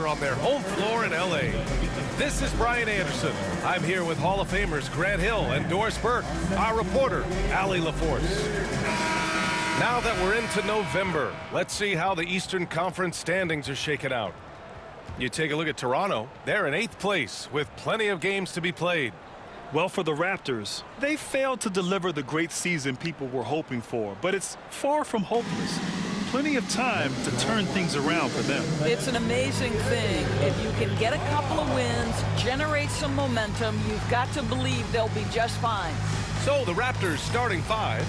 on their home floor in L.A. This is Brian Anderson. I'm here with Hall of Famers Grant Hill and Doris Burke, our reporter, Allie LaForce. Now that we're into November, let's see how the Eastern Conference standings are shaken out. You take a look at Toronto. They're in 8th place with plenty of games to be played. Well, for the Raptors, they failed to deliver the great season people were hoping for, but it's far from hopeless. Plenty of time to turn things around for them. It's an amazing thing. If you can get a couple of wins, generate some momentum, you've got to believe they'll be just fine. So the Raptors starting 5.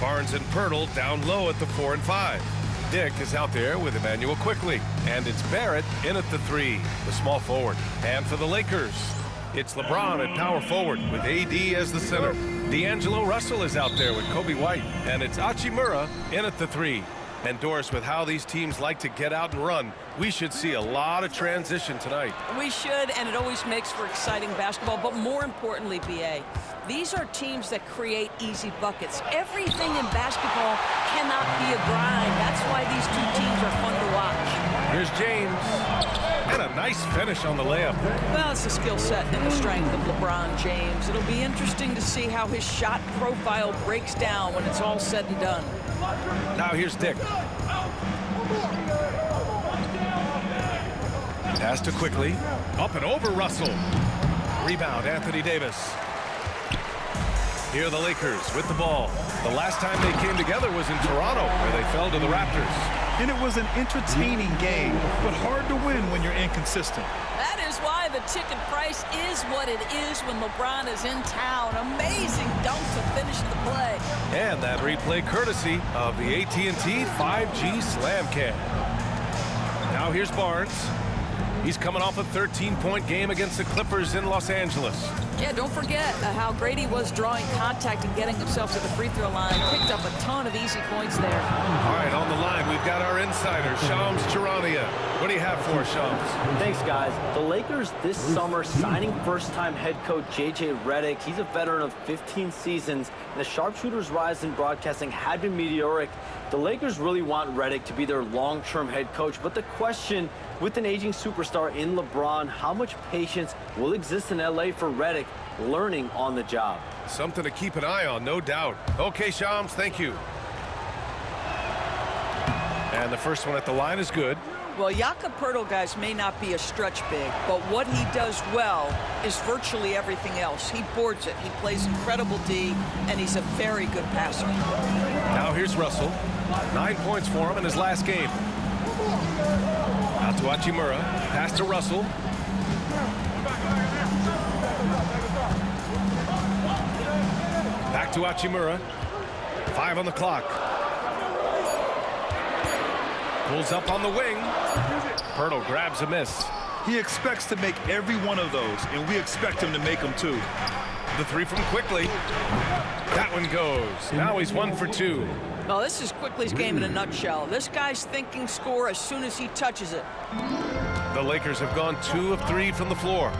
Barnes and Pirtle down low at the 4 and 5. Dick is out there with Emmanuel Quickley, and it's Barrett in at the 3, the small forward. And for the Lakers, it's LeBron at power forward with AD as the center. D'Angelo Russell is out there with Kobe White, and it's Hachimura in at the 3. And Doris, with how these teams like to get out and run, we should see a lot of transition tonight. We should, and it always makes for exciting basketball, but more importantly, B.A., these are teams that create easy buckets. Everything in basketball cannot be a grind. That's why these two teams are fun to watch. Here's James. And a nice finish on the layup. Well, it's the skill set and the strength of LeBron James. It'll be interesting to see how his shot profile breaks down when it's all said and done. Now here's Dick. Pass to Quickley. Up and over Russell. Rebound, Anthony Davis. Here are the Lakers with the ball. The last time they came together was in Toronto, where they fell to the Raptors. And it was an entertaining game, but hard to win when you're inconsistent. That is why the ticket price is what it is when LeBron is in town. Amazing dunk to finish the play. And that replay courtesy of the AT&T 5G Slam Cam. Now here's Barnes. He's coming off a 13-point game against the Clippers in Los Angeles. Yeah, don't forget how great he was drawing contact and getting himself to the free throw line. Picked up a ton of easy points there. All right, on the line, we've got our insider, Shams Charania. What do you have for us, Shams? Thanks, guys. The Lakers this summer signing first-time head coach J.J. Redick. He's a veteran of 15 seasons, and the sharpshooter's rise in broadcasting had been meteoric. The Lakers really want Redick to be their long-term head coach, but the question, with an aging superstar in LeBron, how much patience will exist in L.A. for Redick learning on the job? Something to keep an eye on, no doubt. Okay, Shams, thank you. And the first one at the line is good. Well, Jakob Poeltl, guys, may not be a stretch big, but what he does well is virtually everything else. He boards it, he plays incredible D, and he's a very good passer. Now here's Russell. 9 points for him in his last game. Out to Hachimura. Pass to Russell. Back to Hachimura. 5 on the clock. Pulls up on the wing. Pirtle grabs a miss. He expects to make every one of those, and we expect him to make them too. The 3 from Quickley. That one goes. Now he's 1 for 2. Well, this is Quickley's game in a nutshell. This guy's thinking score as soon as he touches it. The Lakers have gone 2 of 3 from the floor.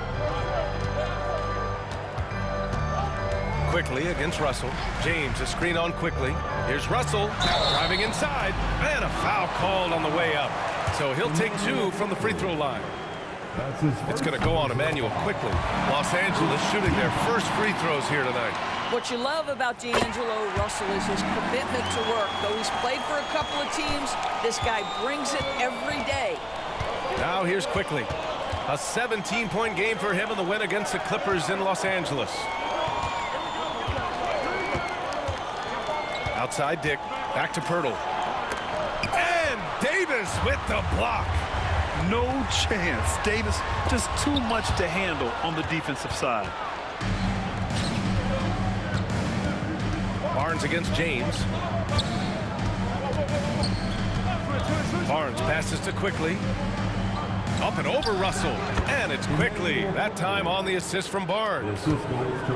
Quickley against Russell. James, a screen on Quickley. Here's Russell driving inside, and a foul called on the way up. So he'll take 2 from the free throw line. It's going to go on Emmanuel Quickley. Los Angeles shooting their first free throws here tonight. What you love about D'Angelo Russell is his commitment to work. Though he's played for a couple of teams, this guy brings it every day. Now here's Quickley. A 17-point game for him in the win against the Clippers in Los Angeles. Outside Dick, back to Pirtle. And Davis with the block. No chance. Davis just too much to handle on the defensive side. Barnes against James. Barnes passes to Quickley. Up and over Russell. And it's Quickley. That time on the assist from Barnes.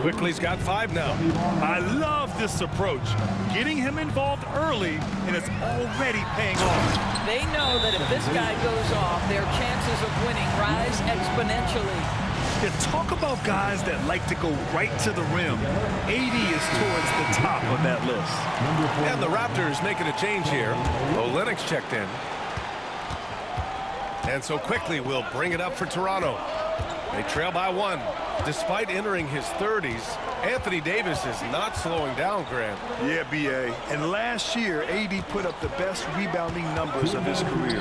Quickley's got 5 now. I love this approach. Getting him involved early, and it's already paying off. They know that if this guy goes off, their chances of winning rise exponentially. Yeah, talk about guys that like to go right to the rim. AD is towards the top of that list. And the Raptors making a change here. Olenek's checked in. And so quickly we'll bring it up for Toronto. They trail by 1. Despite entering his 30s, Anthony Davis is not slowing down, Grant. Yeah, B.A. And last year, AD put up the best rebounding numbers of his career.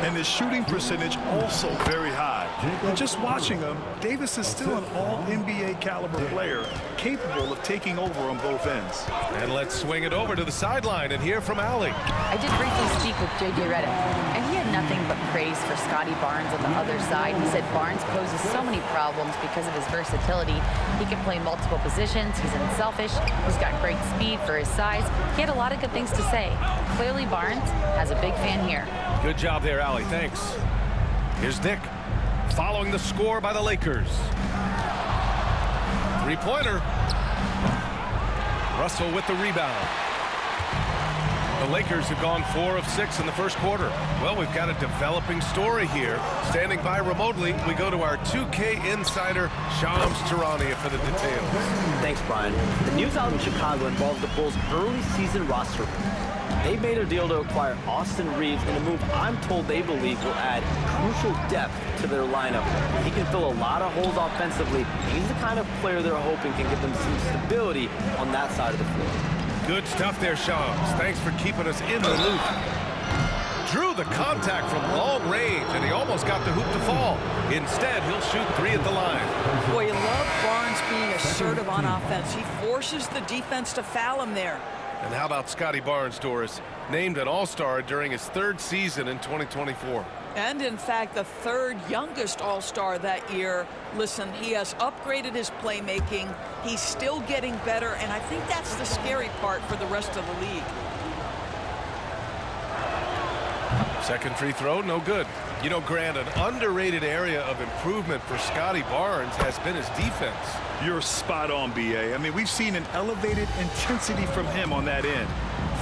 And his shooting percentage also very high. And just watching him, Davis is still an all-NBA caliber player, capable of taking over on both ends. And let's swing it over to the sideline and hear from Allie. I did briefly speak with J.J. Redick, and he had nothing but praise for Scotty Barnes on the other side. He said Barnes poses so many problems because of his versatility. He can play multiple positions. He's unselfish. He's got great speed for his size. He had a lot of good things to say. Clearly, Barnes has a big fan here. Good job there, Allie. Thanks. Here's Dick following the score by the Lakers. Three-pointer. Russell with the rebound. The Lakers have gone 4 of 6 in the first quarter. Well, we've got a developing story here. Standing by remotely, we go to our 2K insider, Shams Charania, for the details. Thanks, Brian. The news out in Chicago involves the Bulls' early season roster. They made a deal to acquire Austin Reeves in a move I'm told they believe will add crucial depth to their lineup. He can fill a lot of holes offensively. He's the kind of player they're hoping can give them some stability on that side of the floor. Good stuff there, Shams. Thanks for keeping us in the loop. Drew the contact from long range, and he almost got the hoop to fall. Instead, he'll shoot 3 at the line. Boy, you love Barnes being assertive on offense. He forces the defense to foul him there. And how about Scotty Barnes, Doris? Named an All-Star during his 3rd season in 2024. And in fact, the 3rd youngest All-Star that year. Listen, he has upgraded his playmaking. He's still getting better, and I think that's the scary part for the rest of the league. Second free throw, no good. You know, Grant, an underrated area of improvement for Scotty Barnes has been his defense. You're spot on, B.A. I mean, we've seen an elevated intensity from him on that end.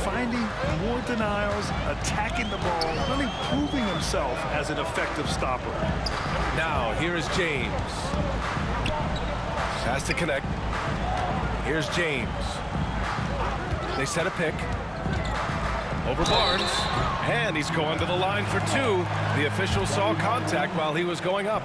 Finding more denials, attacking the ball, really proving himself as an effective stopper. Now, here is James. Has to connect. Here's James. They set a pick. Over Barnes. And he's going to the line for 2. The official saw contact while he was going up.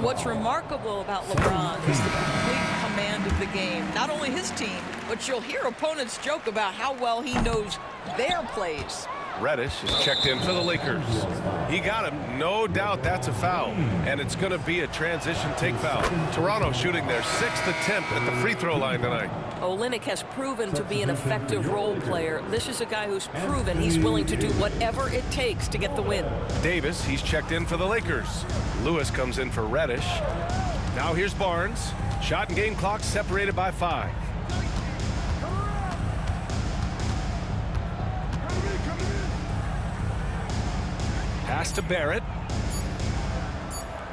What's remarkable about LeBron is the complete command of the game. Not only his team, but you'll hear opponents joke about how well he knows their plays. Reddish is checked in for the Lakers. He got him. No doubt that's a foul. And it's going to be a transition take foul. Toronto shooting their 6th attempt at the free throw line tonight. Olynyk has proven to be an effective role player. This is a guy who's proven he's willing to do whatever it takes to get the win. Davis, he's checked in for the Lakers. Lewis comes in for Reddish. Now here's Barnes. Shot and game clock separated by 5. Pass to Barrett.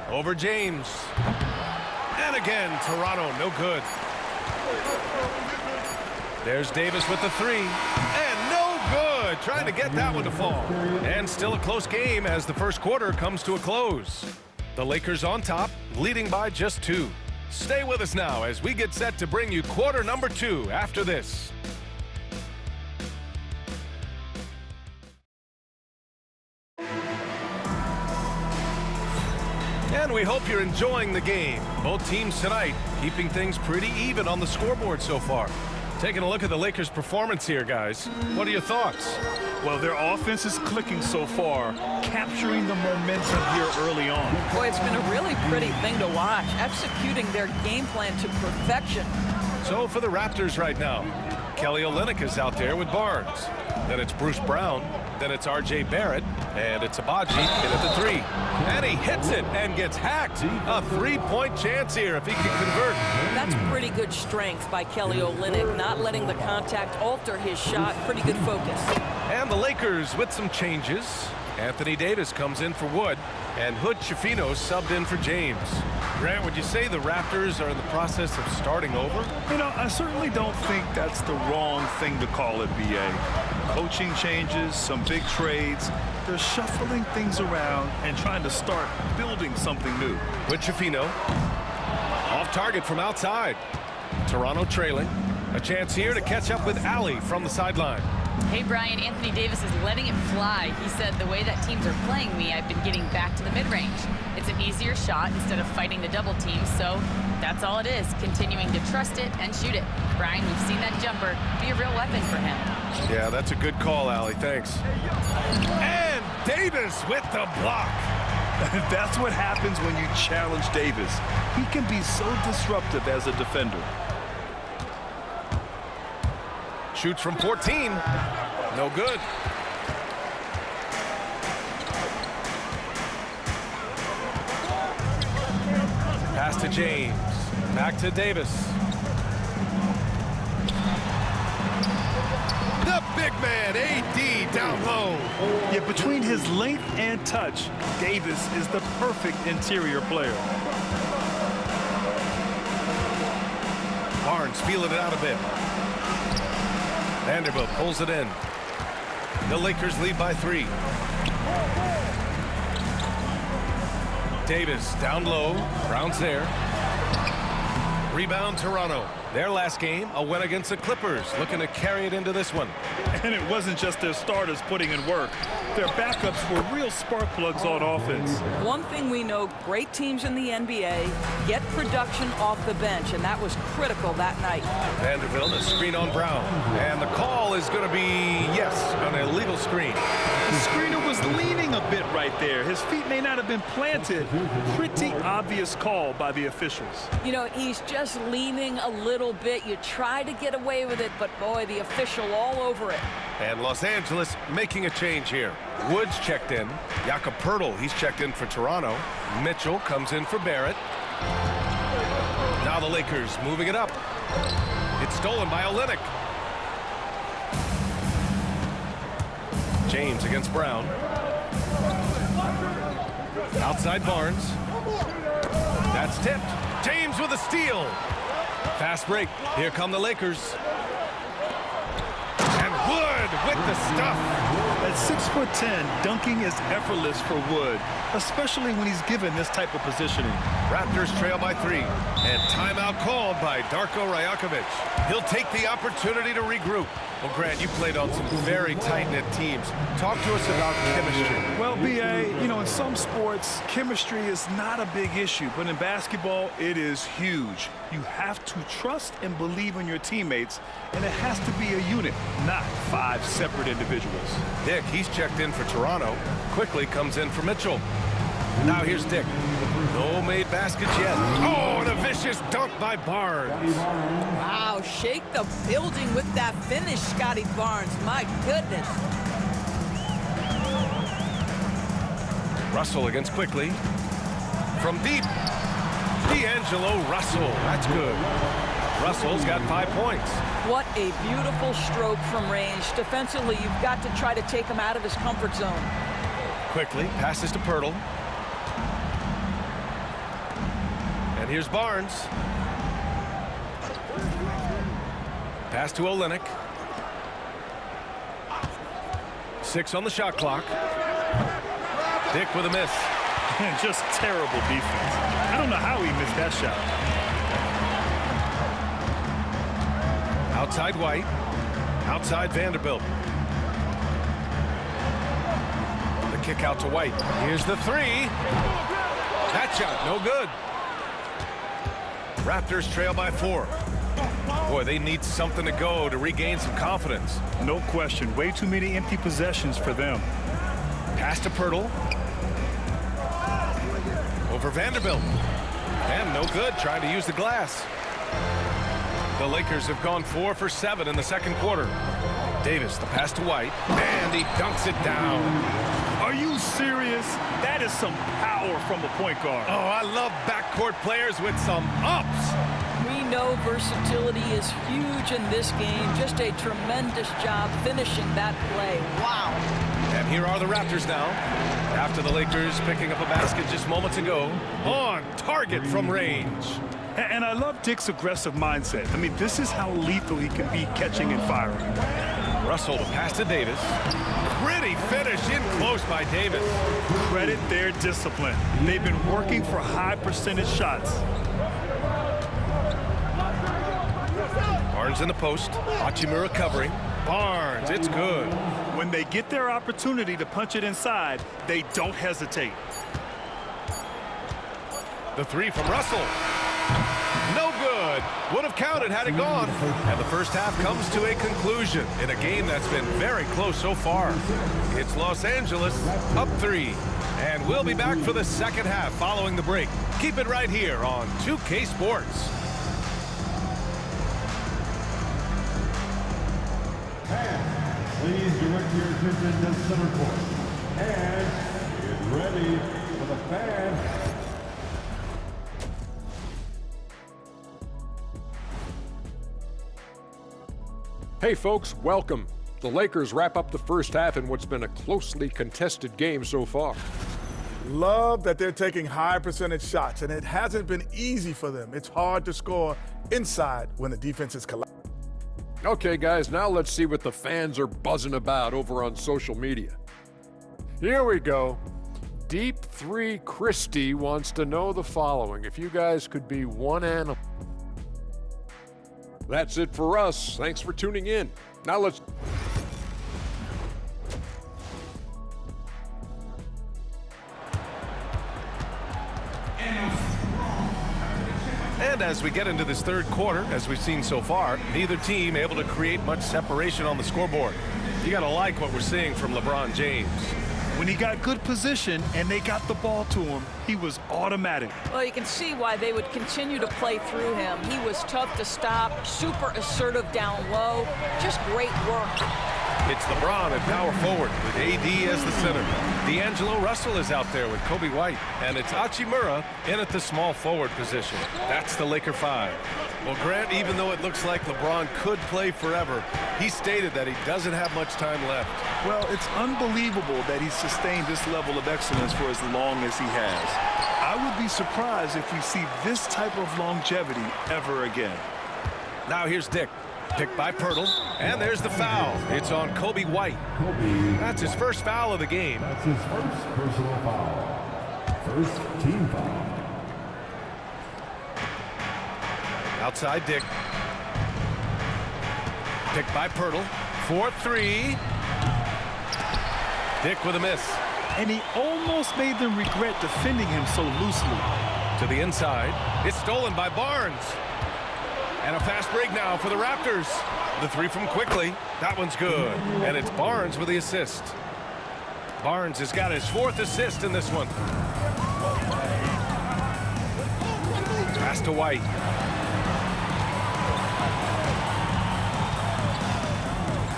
Over James. And again, Toronto, no good. There's Davis with the 3. And no good. Trying to get that one to fall. And still a close game as the first quarter comes to a close. The Lakers on top, leading by just 2. Stay with us now as we get set to bring you quarter number 2 after this. And we hope you're enjoying the game. Both teams tonight keeping things pretty even on the scoreboard so far. Taking a look at the Lakers' performance here, guys. What are your thoughts? Well, their offense is clicking so far, capturing the momentum here early on. Boy, it's been a really pretty thing to watch, executing their game plan to perfection. So for the Raptors right now, Kelly Olynyk is out there with Barnes. Then it's Bruce Brown. Then it's R.J. Barrett. And it's Abaji in at the 3. And he hits it and gets hacked. A 3-point chance here if he can convert. That's pretty good strength by Kelly Olynyk, not letting the contact alter his shot. Pretty good focus. And the Lakers with some changes. Anthony Davis comes in for Wood. And Hood Schifino subbed in for James. Grant, would you say the Raptors are in the process of starting over? You know, I certainly don't think that's the wrong thing to call it, B.A. Coaching changes, some big trades. They're shuffling things around and trying to start building something new. With Schifino. Off target from outside. Toronto trailing. A chance here to catch up with Allie from the sideline. Hey, Brian, Anthony Davis is letting it fly. He said, the way that teams are playing me, I've been getting back to the mid-range. It's an easier shot instead of fighting the double team, so that's all it is, continuing to trust it and shoot it. Brian, we've seen that jumper be a real weapon for him. Yeah, that's a good call, Allie. Thanks. And Davis with the block. That's what happens when you challenge Davis. He can be so disruptive as a defender. Shoots from 14. No good. Pass to James. Back to Davis. The big man, AD, down low. Yeah, between his length and touch, Davis is the perfect interior player. Barnes feeling it out a bit. Vanderbilt pulls it in. The Lakers lead by 3. Davis down low. Brown's there. Rebound Toronto. Their last game, a win against the Clippers, looking to carry it into this one. And it wasn't just their starters putting in work. Their backups were real spark plugs on offense. One thing we know, great teams in the NBA get production off the bench, and that was critical that night. Vanderbilt, a screen on Brown. And the call is going to be, yes, an illegal screen. The screener was leaning a bit right there. His feet may not have been planted. Pretty obvious call by the officials. You know, he's just leaning a little bit. You try to get away with it, but boy, the official all over it. And Los Angeles making a change here. Woods checked in. Jakob Poeltl, he's checked in for Toronto. Mitchell comes in for Barrett. Now the Lakers moving it up. It's stolen by Olynyk. James against Brown. Outside Barnes. That's tipped. James with a steal. Fast break. Here come the Lakers. And Wood with the stuff. At 6'10", dunking is effortless for Wood, especially when he's given this type of positioning. Raptors trail by 3. And timeout called by Darko Rajakovic. He'll take the opportunity to regroup. Well, Grant, you played on some very tight-knit teams. Talk to us about chemistry. Well, B.A., you know, in some sports, chemistry is not a big issue, but in basketball, it is huge. You have to trust and believe in your teammates, and it has to be a unit, not 5 separate individuals. Dick, he's checked in for Toronto. Quickly comes in for Mitchell. Now here's Dick. No made baskets yet. Oh, and a vicious dunk by Barnes. Wow, shake the building with that finish, Scotty Barnes. My goodness. Russell against Quickly. From deep. D'Angelo Russell. That's good. Russell's got 5 points. What a beautiful stroke from range. Defensively, you've got to try to take him out of his comfort zone. Quickly passes to Poeltl. And here's Barnes. Pass to Olynyk. 6 on the shot clock. Dick with a miss. Just terrible defense. I don't know how he missed that shot. Outside White. Outside Vanderbilt. The kick out to White. Here's the 3. That shot, no good. Raptors trail by 4. Boy, they need something to go to regain some confidence. No question. Way too many empty possessions for them. Pass to Poeltl. Over Vanderbilt. And no good, trying to use the glass. The Lakers have gone 4 for 7 in the second quarter. Davis, the pass to White. And he dunks it down. Are you serious? That is some power from a point guard. Oh, I love backcourt players with some ups. We know versatility is huge in this game. Just a tremendous job finishing that play. Wow. And here are the Raptors now. After the Lakers picking up a basket just moments ago. On target from range. And I love Dick's aggressive mindset. I mean, this is how lethal he can be catching and firing. Russell to pass to Davis. Pretty finish in close by Davis. Credit their discipline. They've been working for high percentage shots. Barnes in the post. Hachimura covering. Barnes, it's good. When they get their opportunity to punch it inside, they don't hesitate. The three from Russell. No good. Would have counted had it gone. And the first half comes to a conclusion in a game that's been very close so far. It's Los Angeles up 3. And we'll be back for the second half following the break. Keep it right here on 2K Sports. Please direct your attention to center court. And get ready for the fans. Hey folks, welcome. The Lakers wrap up the first half in what's been a closely contested game so far. Love that they're taking high percentage shots, and it hasn't been easy for them. It's hard to score inside when the defense is collapsing. Okay guys, now let's see what the fans are buzzing about over on social media. Here we go. Deep 3 Christie wants to know the following. If you guys could be one animal. That's it for us. Thanks for tuning in. Now let's... And as we get into this third quarter, as we've seen so far, neither team able to create much separation on the scoreboard. You gotta like what we're seeing from LeBron James. When he got good position and they got the ball to him, he was automatic. Well, you can see why they would continue to play through him. He was tough to stop, super assertive down low, just great work. It's LeBron at power forward with AD as the center. D'Angelo Russell is out there with Kobe White. And it's Hachimura in at the small forward position. That's the Laker 5. Well, Grant, even though it looks like LeBron could play forever, he stated that he doesn't have much time left. Well, it's unbelievable that he's sustained this level of excellence for as long as he has. I would be surprised if we see this type of longevity ever again. Now here's Dick. Picked by Pirtle, and there's the foul. It's on Kobe White. That's his first foul of the game. That's his first personal foul. First team foul. Outside Dick. Picked by Pirtle. 4-3. Dick with a miss. And he almost made them regret defending him so loosely. To the inside. It's stolen by Barnes. And a fast break now for the Raptors. The three from Quickly. That one's good. And it's Barnes with the assist. Barnes has got his 4th assist in this one. Pass to White.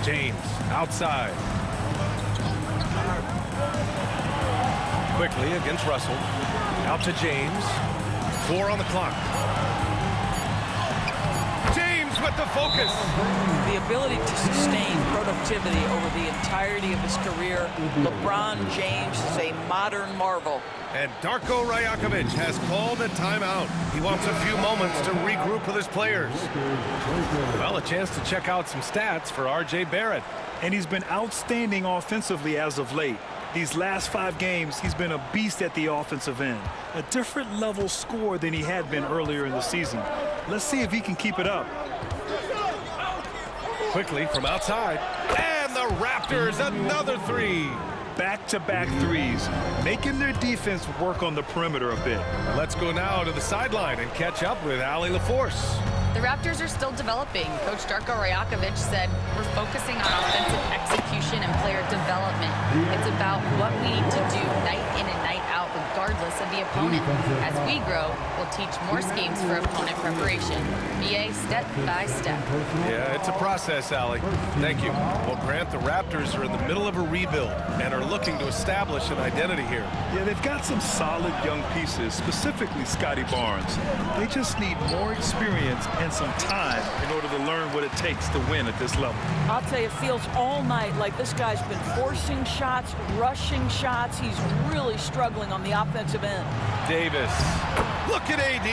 James outside. Quickly against Russell. Out to James. 4 on the clock. With the focus. The ability to sustain productivity over the entirety of his career. LeBron James is a modern marvel. And Darko Rajakovic has called a timeout. He wants a few moments to regroup with his players. Well, a chance to check out some stats for R.J. Barrett. And he's been outstanding offensively as of late. These last 5 games, he's been a beast at the offensive end. A different level score than he had been earlier in the season. Let's see if he can keep it up. Quickly from outside. And the Raptors, another 3. Back-to-back threes, making their defense work on the perimeter a bit. Let's go now to the sideline and catch up with Allie LaForce. The Raptors are still developing. Coach Darko Rajakovic said, we're focusing on offensive execution and player development. It's about what we need to do night in and night out, regardless of the opponent. As we grow, we'll teach more schemes for opponent preparation. BA step by step. Yeah, it's a process, Allie. Thank you. Well, Grant, the Raptors are in the middle of a rebuild and are looking to establish an identity here. Yeah, they've got some solid young pieces, specifically Scotty Barnes. They just need more experience and some time in order to learn what it takes to win at this level. I'll tell you, it feels all night like this guy's been forcing shots, rushing shots. He's really struggling on the offensive end. Davis. Look at AD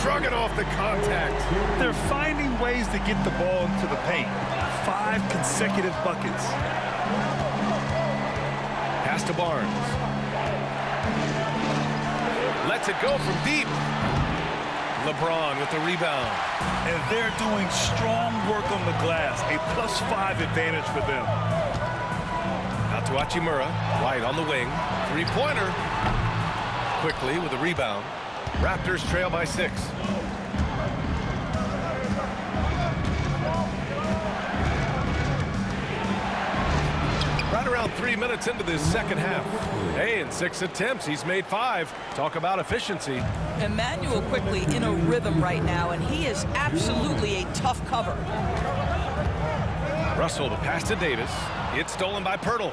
shrugging off the contact. They're finding ways to get the ball into the paint. 5 consecutive buckets. Pass to Barnes. Lets it go from deep. LeBron with the rebound. And they're doing strong work on the glass. A +5 advantage for them. Out to Hachimura. White on the wing. Three-pointer. Quickly with the rebound. Raptors trail by 6. Right around 3 minutes into this second half. Hey, in 6 attempts, he's made 5. Talk about efficiency. Emmanuel quickly in a rhythm right now, and he is absolutely a tough cover. Russell, the pass to Davis. It's stolen by Pirtle.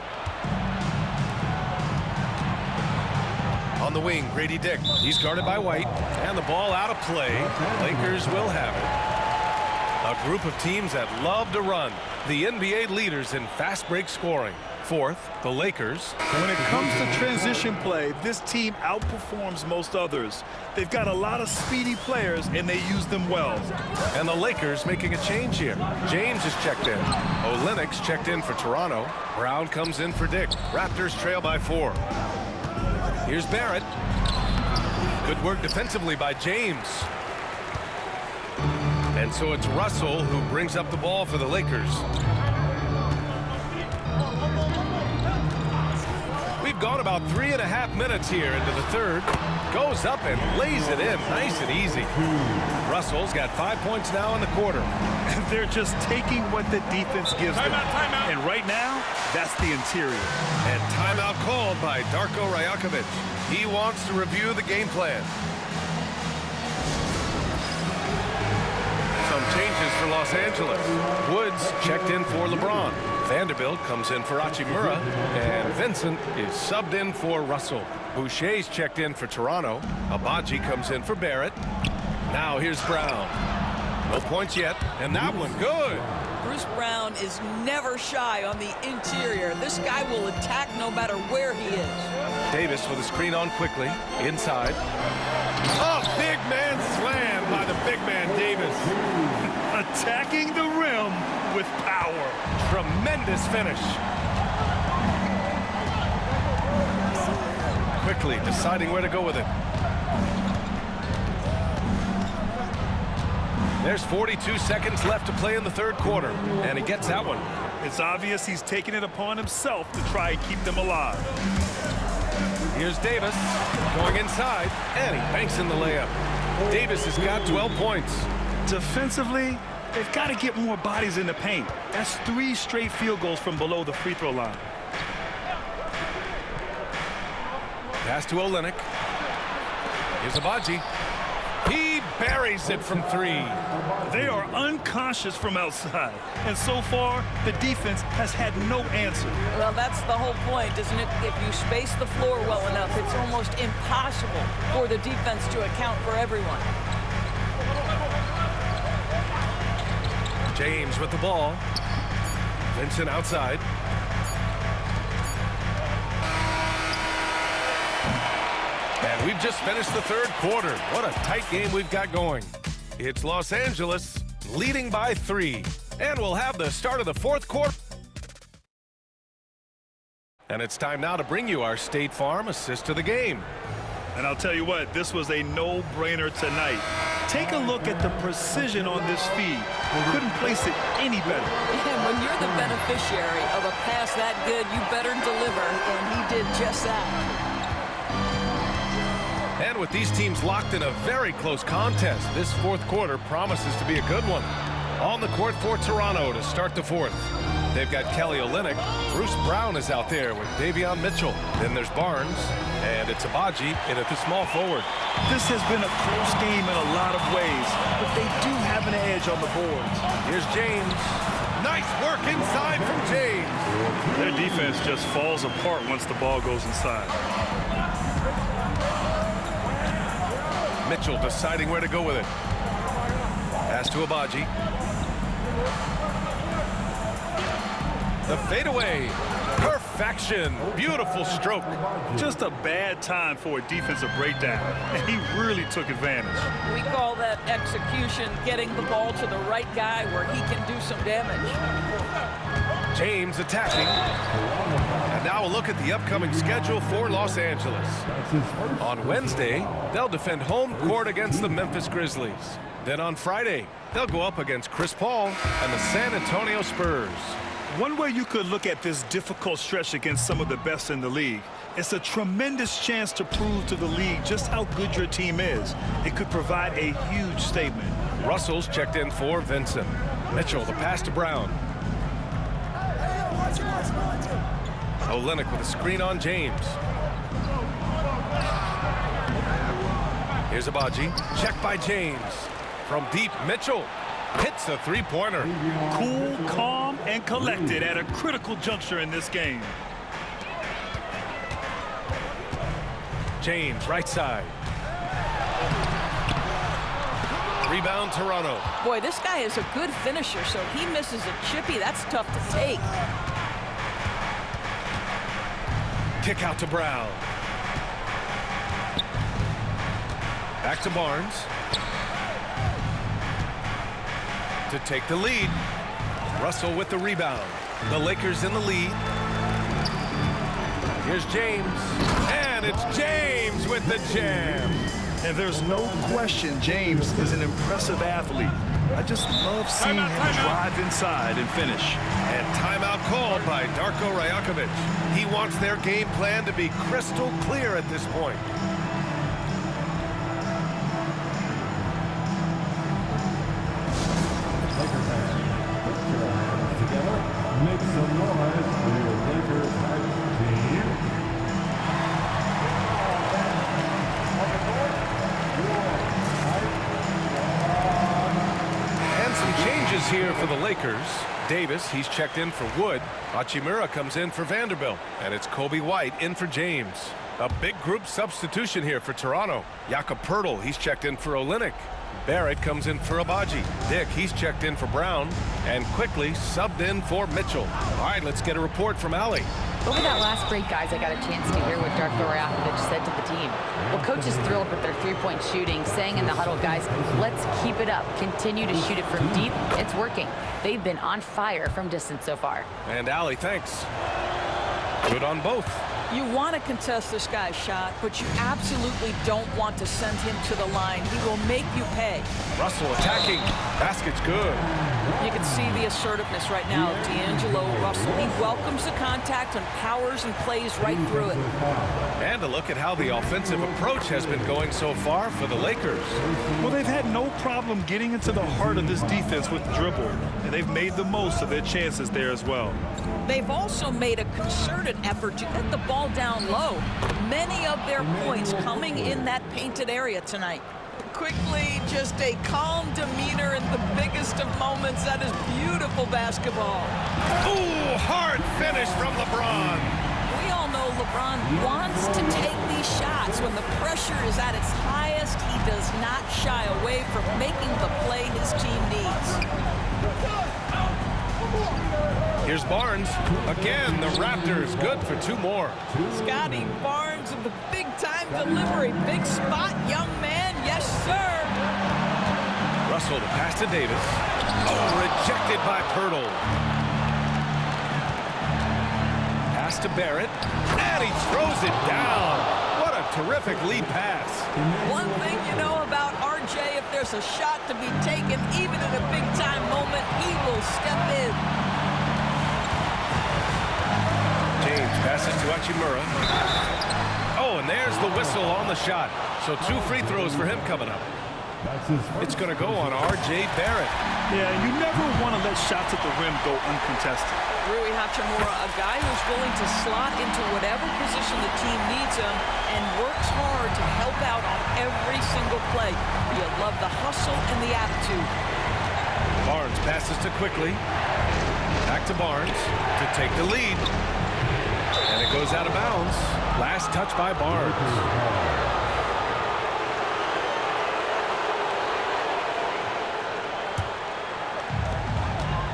On the wing, Grady Dick. He's guarded by White. And the ball out of play. Lakers will have it. A group of teams that love to run. The NBA leaders in fast break scoring. 4th, the Lakers. When it comes to transition play, this team outperforms most others. They've got a lot of speedy players, and they use them well. And the Lakers making a change here. James is checked in. Olynyk's checked in for Toronto. Brown comes in for Dick. Raptors trail by 4. Here's Barrett. Good work defensively by James. And so it's Russell who brings up the ball for the Lakers. We've gone about 3.5 minutes here into the third. Goes up and lays it in nice and easy. Russell's got 5 points now in the quarter. They're just taking what the defense gives them. Timeout. And right now, that's the interior. And timeout called by Darko Rajakovic. He wants to review the game plan. Some changes for Los Angeles. Woods checked in for LeBron. Vanderbilt comes in for Hachimura. And Vincent is subbed in for Russell. Boucher's checked in for Toronto. Abaji comes in for Barrett. Now here's Brown. No points yet. And that one good. Bruce Brown is never shy on the interior. This guy will attack no matter where he is. Davis with a screen on quickly. Inside. Oh, big man slam by the big man Davis. Attacking the rim with power. Tremendous finish. Quickly deciding where to go with it. There's 42 seconds left to play in the third quarter, and he gets that one. It's obvious he's taking it upon himself to try and keep them alive. Here's Davis going inside, and he banks in the layup. Davis has got 12 points. Defensively, they've got to get more bodies in the paint. That's 3 straight field goals from below the free throw line. Pass to Olynyk. Here's Abaji. He buries it from 3. They are unconscious from outside, and so far, the defense has had no answer. Well, that's the whole point, isn't it? If you space the floor well enough, it's almost impossible for the defense to account for everyone. James with the ball. Vincent outside. And we've just finished the third quarter. What a tight game we've got going. It's Los Angeles leading by 3. And we'll have the start of the fourth quarter. And it's time now to bring you our State Farm assist to the game. And I'll tell you what, this was a no-brainer tonight. Take a look at the precision on this feed. Couldn't place it any better. And when you're the beneficiary of a pass that good, you better deliver, and he did just that. And with these teams locked in a very close contest, this fourth quarter promises to be a good one. On the court for Toronto to start the fourth. They've got Kelly Olynyk. Bruce Brown is out there with Davion Mitchell. Then there's Barnes, and it's Abaji in at the small forward. This has been a close game in a lot of ways, but they do have an edge on the boards. Here's James. Nice work inside from James. Their defense just falls apart once the ball goes inside. Mitchell deciding where to go with it. Pass to Abaji. The fadeaway. Perfection. Beautiful stroke. Just a bad time for a defensive breakdown, and he really took advantage. We call that execution, getting the ball to the right guy where he can do some damage. James attacking. And now a look at the upcoming schedule for Los Angeles. On Wednesday, they'll defend home court against the Memphis Grizzlies. Then on Friday, they'll go up against Chris Paul and the San Antonio Spurs. One way you could look at this difficult stretch against some of the best in the league, it's a tremendous chance to prove to the league just how good your team is. It could provide a huge statement. Russell's checked in for Vincent. Mitchell, the pass to Brown. Olynyk with a screen on James. Here's Abaji. Check by James. From deep, Mitchell hits a three-pointer. Cool, calm, and collected at a critical juncture in this game. James, right side. Rebound, Toronto. Boy, this guy is a good finisher, so he misses a chippy. That's tough to take. Kick out to Brown. Back to Barnes. To take the lead. Russell with the rebound. The Lakers in the lead. Here's James. And it's James with the jam. And there's no question James is an impressive athlete. I just love seeing him drive inside and finish. And timeout called by Darko Rajakovic. He wants their game plan to be crystal clear at this point. Make some noise for your Lakers team. And some changes here for the Lakers. Davis, he's checked in for Wood. Hachimura comes in for Vanderbilt. And it's Kobe White in for James. A big group substitution here for Toronto. Jakob Poeltl, he's checked in for Olynyk. Barrett comes in for Abaji. Dick, he's checked in for Brown. And quickly subbed in for Mitchell. All right, let's get a report from Allie. Over that last break, guys, I got a chance to hear what Darko Rajakovic said to the team. Well, coach is thrilled with their three-point shooting, saying in the huddle, guys, let's keep it up. Continue to shoot it from deep. It's working. They've been on fire from distance so far. And Allie, thanks. Good on both. You want to contest this guy's shot, but you absolutely don't want to send him to the line. He will make you pay. Russell attacking. Basket's good. You can see the assertiveness right now of D'Angelo Russell. He welcomes the contact and powers and plays right through it. And a look at how the offensive approach has been going so far for the Lakers. Well, they've had no problem getting into the heart of this defense with the dribble, and they've made the most of their chances there as well. They've also made a concerted effort to get the ball down low. Many of their points coming in that painted area tonight. Quickly, just a calm demeanor in the biggest of moments. That is beautiful basketball. Ooh, hard finish from LeBron. We all know LeBron wants to take these shots. When the pressure is at its highest, he does not shy away from making the play his team needs. Here's Barnes. Again, the Raptors good for two more. Scotty Barnes with the big-time delivery. Big spot, young man. Yes, sir. Russell to pass to Davis. Oh, rejected by Poeltl. Pass to Barrett. And he throws it down. What a terrific lead pass. One thing you know about RJ, if there's a shot to be taken, even in a big-time moment, he will step in. James passes to Hachimura. Oh, and there's the whistle on the shot. So 2 free throws for him coming up. It's going to go on R.J. Barrett. Yeah, you never want to let shots at the rim go uncontested. Rui Hachimura, a guy who's willing to slot into whatever position the team needs him and works hard to help out on every single play. You love the hustle and the attitude. Barnes passes to Quickly. Back to Barnes to take the lead. And it goes out of bounds. Last touch by Barnes.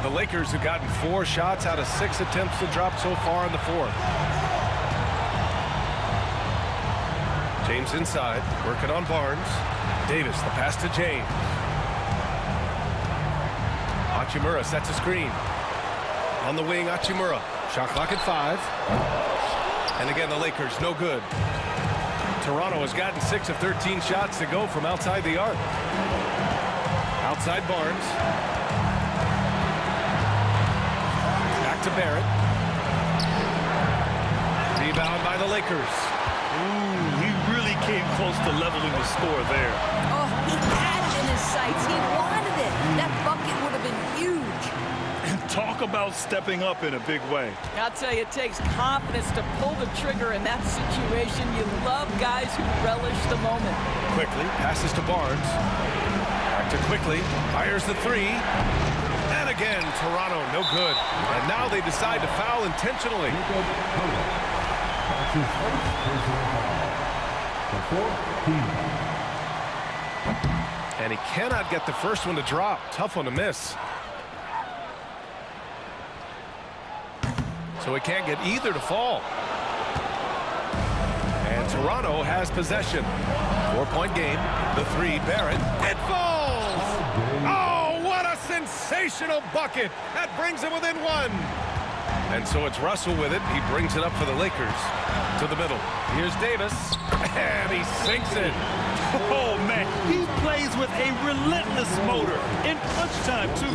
The Lakers have gotten 4 shots out of 6 attempts to drop so far in the fourth. James inside, working on Barnes. Davis, the pass to James. Hachimura sets a screen. On the wing, Hachimura. Shot clock at 5. And again, the Lakers, no good. Toronto has gotten 6 of 13 shots to go from outside the arc. Outside Barnes. Back to Barrett. Rebound by the Lakers. Ooh, he really came close to leveling the score there. Oh, he had it in his sights. He wanted it. That bucket would have been huge. And talk about stepping up in a big way. I'll tell you, it takes confidence to pull the trigger in that situation. You love guys who relish the moment. Quickly passes to Barnes. Back to Quickly. Fires the three. And again, Toronto, no good. And now they decide to foul intentionally. That's his first personal foul. The 14th. And he cannot get the first one to drop. Tough one to miss. So he can't get either to fall. And Toronto has possession. 4-point game. The three, Barrett. It falls! Oh, what a sensational bucket! That brings him within one. And so it's Russell with it. He brings it up for the Lakers. To the middle. Here's Davis. And he sinks it. Oh, man, he plays with a relentless motor. In clutch time, too.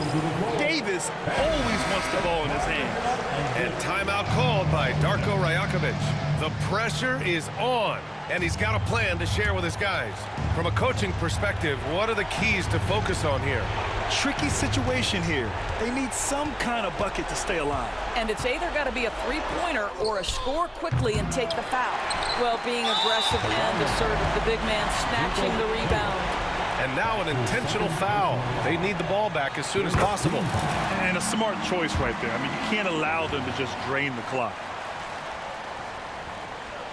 Davis always wants the ball in his hands. And timeout called by Darko Rajakovic. The pressure is on, and he's got a plan to share with his guys. From a coaching perspective, what are the keys to focus on here? Tricky situation here. They need some kind of bucket to stay alive. And it's either got to be a three-pointer or a score quickly and take the foul. Well, being aggressive and assertive, the big man snatching the rebound. And now an intentional foul. They need the ball back as soon as possible. And a smart choice right there. I mean, you can't allow them to just drain the clock.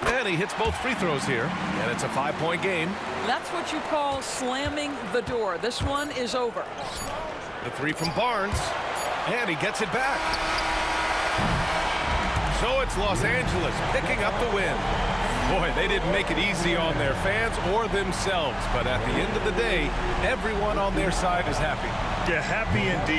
And he hits both free throws here. And it's a 5-point game. That's what you call slamming the door. This one is over. The three from Barnes. And he gets it back. So it's Los Angeles picking up the win. Boy, they didn't make it easy on their fans or themselves. But at the end of the day, everyone on their side is happy. Yeah, happy indeed.